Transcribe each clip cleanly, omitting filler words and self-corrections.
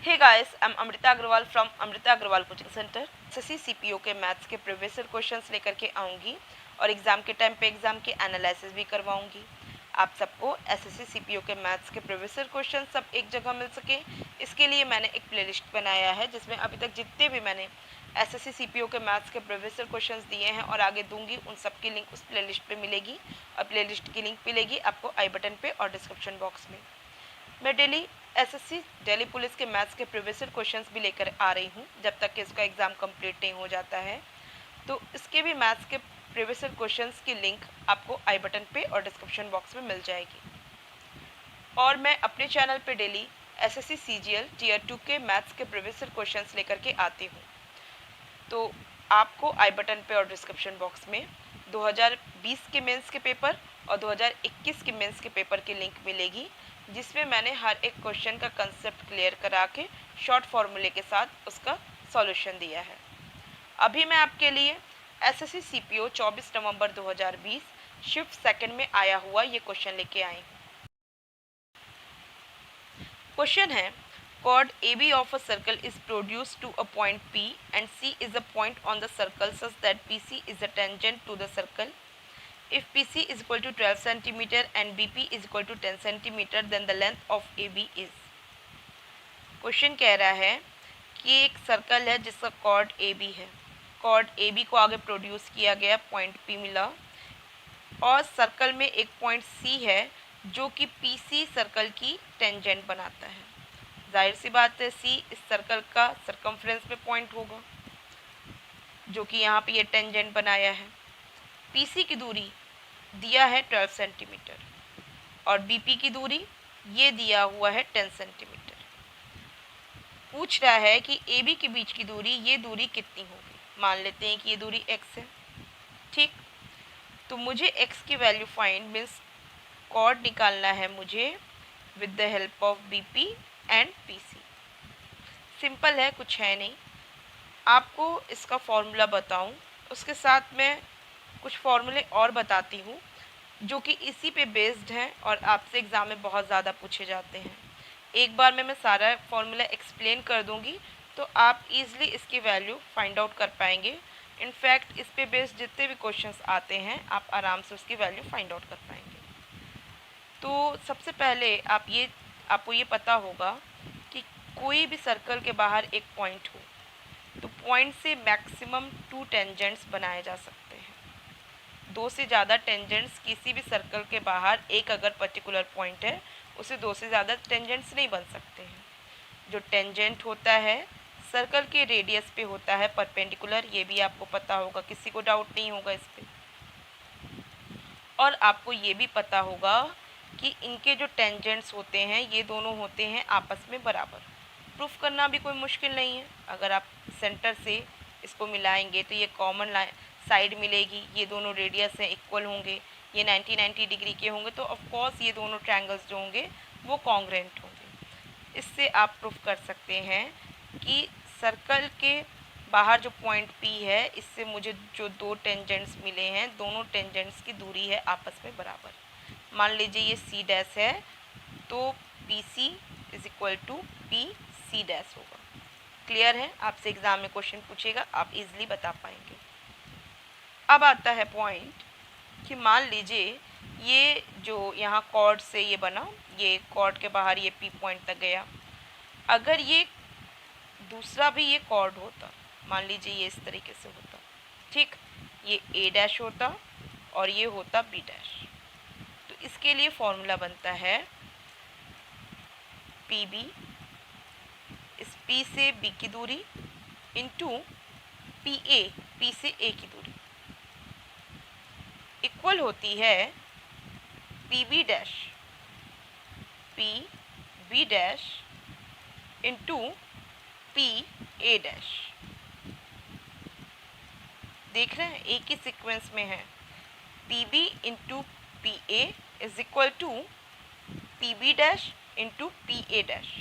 Hey guys, I am Amrita Agrawal from Amrita Agrawal coaching centre. SSC CPO के maths के previous year questions लेकर के आऊँगी और एग्ज़ाम के टाइम पे एग्ज़ाम के एनालिसिस भी करवाऊँगी। आप सबको एसएससी सीपीओ के मैथ्स के प्रीवियस ईयर क्वेश्चन सब एक जगह मिल सके, इसके लिए मैंने एक प्लेलिस्ट बनाया है जिसमें अभी तक जितने भी मैंने एसएससी सीपीओ के मैथ्स के प्रीवियस ईयर क्वेश्चंस दिए हैं और आगे दूंगी, उन सब की लिंक उस प्लेलिस्ट पे मिलेगी और प्लेलिस्ट की लिंक मिलेगी आपको आई बटन पे और डिस्क्रिप्शन बॉक्स में। मैं डेली एसएससी दिल्ली पुलिस के मैथ्स के प्रीवियस ईयर क्वेश्चंस भी लेकर आ रही हूँ जब तक कि इसका एग्ज़ाम कंप्लीट नहीं हो जाता है। तो इसके भी मैथ्स के प्रीवियस ईयर क्वेश्चंस की लिंक आपको आई बटन पे और डिस्क्रिप्शन बॉक्स में मिल जाएगी। और मैं अपने चैनल पे डेली एसएससी सीजीएल टीयर 2 के मैथ्स के प्रीवियस ईयर क्वेश्चंस लेकर के आती हूँ। तो आपको आई बटन पे और डिस्क्रिप्शन बॉक्स में 2020 के मेंस के पेपर और 2021 के मेंस के पेपर की लिंक मिलेगी, जिसमें मैंने हर एक क्वेश्चन का कंसेप्ट क्लियर करा के शॉर्ट फॉर्मूले के साथ उसका सॉल्यूशन दिया है। अभी मैं आपके लिए एसएससी सीपीओ 24 नवंबर 2020 शिफ्ट सेकंड में आया हुआ ये क्वेश्चन लेके आई हूँ। क्वेश्चन है, chord AB of a circle is produced to a point P and C is a point on the circle such that PC is a tangent to the circle. If PC is equal to 12 cm and BP is equal to 10 cm, then the length of AB is. Question कह रहा है कि एक circle है जिसका cord AB है। Cord AB को आगे प्रोड्यूस किया गया, पॉइंट P मिला और सर्कल में एक पॉइंट C है जो कि PC सर्कल की टेंजेंट बनाता है। जाहिर सी बात है C इस सर्कल का सरकमफ्रेंस पे पॉइंट होगा जो कि यहाँ पे ये टेंजेंट बनाया है। PC की दूरी दिया है 12 सेंटीमीटर और BP की दूरी ये दिया हुआ है 10 सेंटीमीटर। पूछ रहा है कि AB के बीच की दूरी, ये दूरी कितनी होगी। मान लेते हैं कि ये दूरी x है, ठीक। तो मुझे x की वैल्यू फाइंड मीन्स कॉर्ड निकालना है मुझे with the help of BP and PC। Simple है, कुछ है नहीं। आपको इसका फॉर्मूला बताऊं, उसके साथ मैं कुछ फॉर्मूले और बताती हूँ जो कि इसी पे बेस्ड हैं और आपसे एग्ज़ाम में बहुत ज़्यादा पूछे जाते हैं। एक बार में मैं सारा फॉर्मूला एक्सप्लेन कर दूँगी तो आप इजीली इसकी वैल्यू फाइंड आउट कर पाएंगे। इनफैक्ट इस पे बेस्ड जितने भी क्वेश्चंस आते हैं आप आराम से उसकी वैल्यू फाइंड आउट कर पाएंगे। तो सबसे पहले आपको ये पता होगा कि कोई भी सर्कल के बाहर एक पॉइंट हो तो पॉइंट से मैक्सिमम 2 टेंजेंट्स बनाए जा सकते हैं। 2 से ज़्यादा टेंजेंट्स किसी भी सर्कल के बाहर, एक अगर पर्टिकुलर पॉइंट है उसे 2 से ज़्यादा टेंजेंट्स नहीं बन सकते हैं। जो टेंजेंट होता है सर्कल के रेडियस पे होता है परपेंडिकुलर, ये भी आपको पता होगा, किसी को डाउट नहीं होगा इस पे। और आपको ये भी पता होगा कि इनके जो टेंजेंट्स होते हैं ये दोनों होते हैं आपस में बराबर। प्रूफ करना भी कोई मुश्किल नहीं है। अगर आप सेंटर से इसको मिलाएंगे तो ये कॉमन साइड मिलेगी, ये दोनों रेडियस हैं, इक्वल होंगे, ये 90 डिग्री के होंगे, तो ऑफ कोर्स ये दोनों ट्रायंगल्स जो होंगे वो कॉन्ग्रेंट होंगे। इससे आप प्रूफ कर सकते हैं कि सर्कल के बाहर जो पॉइंट P है इससे मुझे जो 2 टेंजेंट्स मिले हैं, दोनों टेंजेंट्स की दूरी है आपस में बराबर। मान लीजिए ये C डैश है तो PC is equal to PC dash होगा। क्लियर है? आपसे एग्जाम में क्वेश्चन पूछेगा, आप इजीली बता पाएंगे। अब आता है पॉइंट कि मान लीजिए ये जो यहाँ कॉर्ड से ये बना, ये कॉर्ड के बाहर ये P पॉइंट तक गया। अगर ये दूसरा भी ये कॉर्ड होता, मान लीजिए ये इस तरीके से होता, ठीक, ये A डैश होता और ये होता B डैश। तो इसके लिए फॉर्मूला बनता है PB, इस P से B की दूरी इंटू PA, P से A की दूरी इक्वल होती है PB dash PB dash into PA dash. देख रहे हैं, एक ही सीक्वेंस में है। PB into PA is equal to PB dash into PA dash.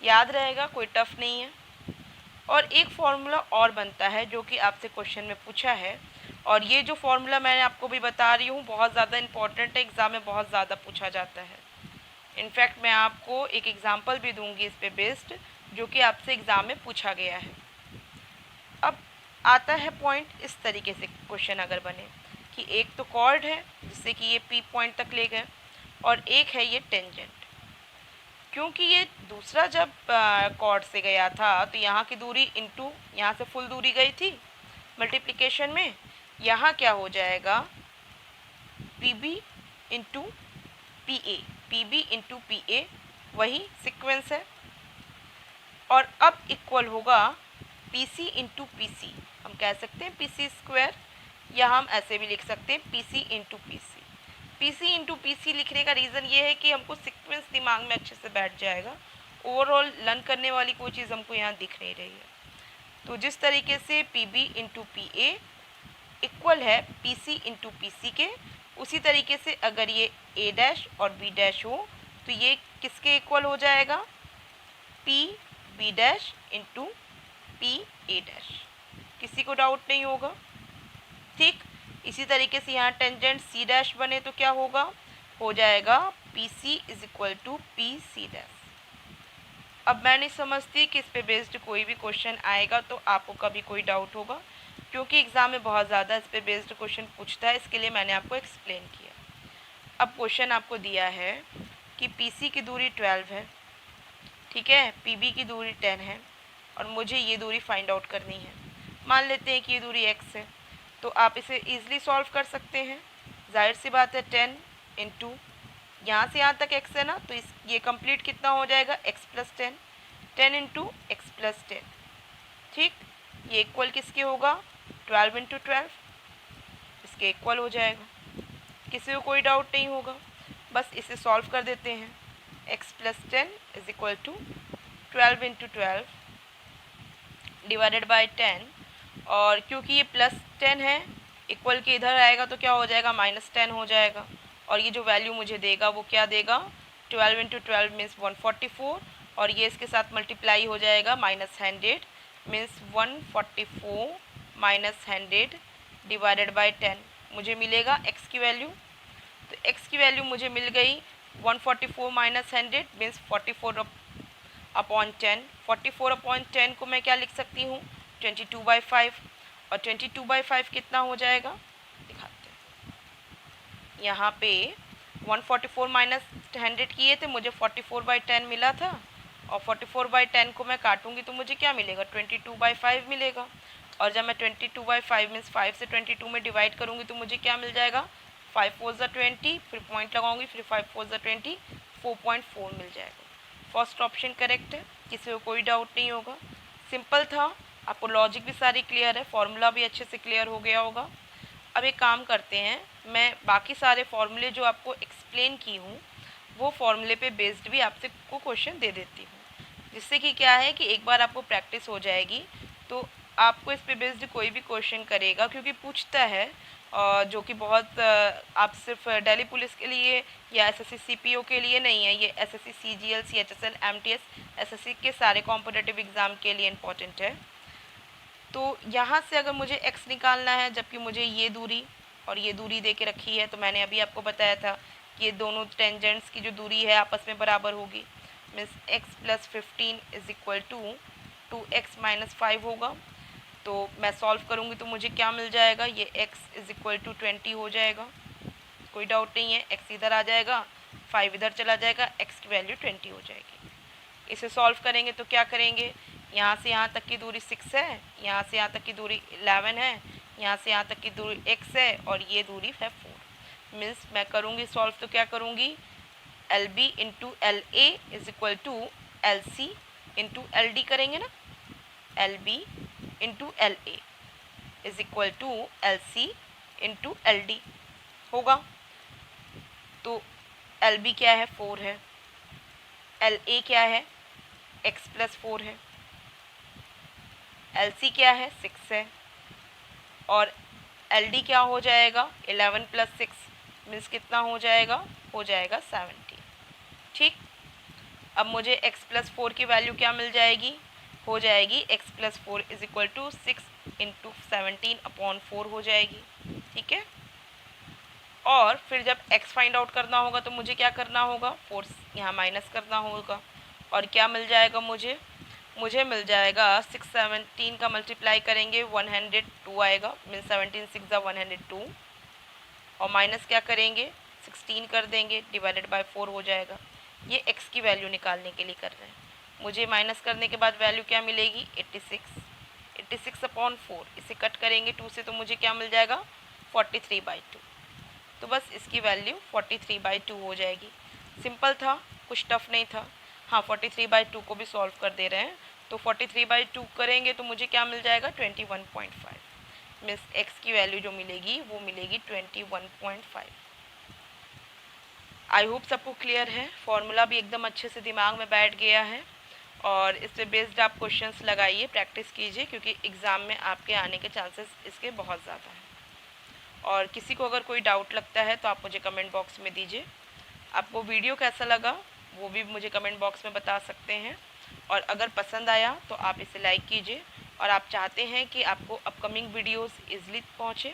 याद रहेगा, कोई टफ नहीं है। और एक फॉर्मूला और बनता है जो कि आपसे क्वेश्चन में पूछा है, और ये जो फॉर्मूला मैंने आपको भी बता रही हूँ बहुत ज़्यादा इंपॉर्टेंट है, एग्ज़ाम में बहुत ज़्यादा पूछा जाता है। इनफैक्ट मैं आपको एक एग्जांपल भी दूंगी इस पे बेस्ड, जो कि आपसे एग्ज़ाम में पूछा गया है। अब आता है पॉइंट इस तरीके से क्वेश्चन अगर बने कि एक तो कॉर्ड है जिससे कि ये पी पॉइंट तक ले गए, और एक है ये टेंजेंट। क्योंकि ये दूसरा जब कॉर्ड से गया था तो यहाँ की दूरी इनटू यहाँ से फुल दूरी गई थी मल्टीप्लिकेशन में, यहाँ क्या हो जाएगा P B into P A, P B into P A, वही सीक्वेंस है। और अब इक्वल होगा P C into P C, हम कह सकते हैं पी सी स्क्वायर, या हम ऐसे भी लिख सकते हैं P C into P C. P C into P C लिखने का रीज़न ये है कि हमको सीक्वेंस दिमाग में अच्छे से बैठ जाएगा, ओवरऑल लर्न करने वाली कोई चीज़ हमको यहाँ दिख नहीं रही है। तो जिस तरीके से P B into P A equal है P C into P C के, उसी तरीके से अगर ये ए डैश और बी डैश हो तो ये किसके इक्वल हो जाएगा, P B dash into P A dash. किसी को डाउट नहीं होगा, ठीक। इसी तरीके से यहाँ टेंजेंट सी डैश बने तो क्या होगा, हो जाएगा P C is equal to P C dash. अब मैं नहीं समझती कि इस पे बेस्ड कोई भी क्वेश्चन आएगा तो आपको कभी कोई डाउट होगा, क्योंकि एग्ज़ाम में बहुत ज़्यादा इस पे बेस्ड क्वेश्चन पूछता है, इसके लिए मैंने आपको एक्सप्लेन किया। अब क्वेश्चन आपको दिया है कि पी सी की दूरी 12 है, ठीक है, पी बी की दूरी 10 है, और मुझे ये दूरी फाइंड आउट करनी है। मान लेते हैं कि ये दूरी x है, तो आप इसे ईजिली सॉल्व कर सकते हैं। जाहिर सी बात है 10 इंटू यहाँ से यहाँ तक x है ना, तो ये कंप्लीट कितना हो जाएगा x plus 10, 10 into x plus 10, ठीक। ये इक्वल किसके होगा, 12 इंटू 12, इसके इक्वल हो जाएगा। किसी को कोई डाउट नहीं होगा, बस इसे सॉल्व कर देते हैं। x plus 10 is equal to 12 into 12 divided by 10, और क्योंकि ये प्लस 10 है इक्वल के इधर आएगा तो क्या हो जाएगा, -10 हो जाएगा, और ये जो वैल्यू मुझे देगा वो क्या देगा, 12 इंटू 12 मीन्स 144, और ये इसके साथ मल्टीप्लाई हो जाएगा -100 मीन्स 144 माइनस 100 डिवाइडेड बाई 10, मुझे मिलेगा x की वैल्यू। तो x की वैल्यू मुझे मिल गई 144 माइनस 100 मीन्स 44 अपॉन 10। 44 अपॉन 10 को मैं क्या लिख सकती हूँ, 22/5, और 22/5 कितना हो जाएगा, दिखाते हैं। यहाँ पे 144 माइनस 100 किए थे, मुझे 44/10 मिला था, और 44/10 को मैं काटूंगी तो मुझे क्या मिलेगा, 22/5 मिलेगा। और जब मैं 22/5 मीन्स 5 से 22 में डिवाइड करूँगी तो मुझे क्या मिल जाएगा, 5 4 ज़ा 20, फिर पॉइंट लगाऊंगी, फिर 5 4 ज़ा 20, 4.4 मिल जाएगा। फर्स्ट ऑप्शन करेक्ट है, किसी को कोई डाउट नहीं होगा। सिंपल था, आपको लॉजिक भी सारी क्लियर है, फॉर्मूला भी अच्छे से क्लियर हो गया होगा। अब एक काम करते हैं, मैं बाकी सारे फॉर्मूले जो आपको एक्सप्लेन की हूँ वो फॉर्मूले पे बेस्ड भी आपसे को क्वेश्चन दे देती हूँ, जिससे कि क्या है कि एक बार आपको प्रैक्टिस हो जाएगी तो आपको इस पे बेस्ड कोई भी क्वेश्चन करेगा, क्योंकि पूछता है जो कि बहुत आप सिर्फ दिल्ली पुलिस के लिए या एसएससी सीपीओ के लिए नहीं है, ये SSC CGL CHSL MTS SSC के सारे कॉम्पिटिटिव एग्ज़ाम के लिए इम्पोर्टेंट है। तो यहाँ से अगर मुझे x निकालना है, जबकि मुझे ये दूरी और ये दूरी दे के रखी है, तो मैंने अभी आपको बताया था कि ये दोनों टेंजेंट्स की जो दूरी है आपस में बराबर होगी, means x plus 15 is equal to 2x minus 5 होगा। तो मैं सॉल्व करूँगी तो मुझे क्या मिल जाएगा, ये x इज इक्वल टू 20 हो जाएगा, कोई डाउट नहीं है। x इधर आ जाएगा, 5 इधर चला जाएगा, x की वैल्यू 20 हो जाएगी। इसे सॉल्व करेंगे तो क्या करेंगे, यहाँ से यहाँ तक की दूरी 6 है, यहाँ से यहाँ तक की दूरी 11 है, यहाँ से यहाँ तक की दूरी x है, और ये दूरी है 4। मीन्स मैं करूँगी सॉल्व तो क्या करूँगी, L B into L A is equal to L C into L D करेंगे ना, L B into L A is equal to L C into L D होगा। तो एल बी क्या है, 4 है, एल ए क्या है, x प्लस 4 है, एल सी क्या है, 6 है, और एल डी क्या हो जाएगा, 11 प्लस 6 मीन्स कितना हो जाएगा, हो जाएगा 70, ठीक। अब मुझे x प्लस 4 की वैल्यू क्या मिल जाएगी, हो जाएगी x plus 4 is equal to 6 into 17 upon 4 हो जाएगी, ठीक है। और फिर जब x फाइंड आउट करना होगा तो मुझे क्या करना होगा, 4 यहाँ माइनस करना होगा, और क्या मिल जाएगा मुझे मिल जाएगा 6 17 का मल्टीप्लाई करेंगे 102 आएगा, मीन 17 6 102, और माइनस क्या करेंगे 16 कर देंगे, डिवाइडेड बाय 4 हो जाएगा। ये x की वैल्यू निकालने के लिए कर रहे हैं। मुझे माइनस करने के बाद वैल्यू क्या मिलेगी 86 अपॉन 4, इसे कट करेंगे 2 से तो मुझे क्या मिल जाएगा 43/2। तो बस इसकी वैल्यू 43/2 हो जाएगी। सिंपल था, कुछ टफ नहीं था। हाँ, 43/2 को भी सॉल्व कर दे रहे हैं, तो 43/2 करेंगे तो मुझे क्या मिल जाएगा 21.5, मीन्स x की वैल्यू जो मिलेगी वो मिलेगी 21.5। आई होप सबको क्लियर है, फॉर्मूला भी एकदम अच्छे से दिमाग में बैठ गया है, और इस पे बेस्ड आप क्वेश्चंस लगाइए, प्रैक्टिस कीजिए, क्योंकि एग्ज़ाम में आपके आने के चांसेस इसके बहुत ज़्यादा हैं। और किसी को अगर कोई डाउट लगता है तो आप मुझे कमेंट बॉक्स में दीजिए। आपको वीडियो कैसा लगा वो भी मुझे कमेंट बॉक्स में बता सकते हैं, और अगर पसंद आया तो आप इसे लाइक कीजिए, और आप चाहते हैं कि आपको अपकमिंग वीडियोस इजीली पहुँचे,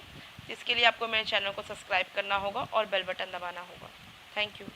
इसके लिए आपको मेरे चैनल को सब्सक्राइब करना होगा और बेल बटन दबाना होगा। Thank you.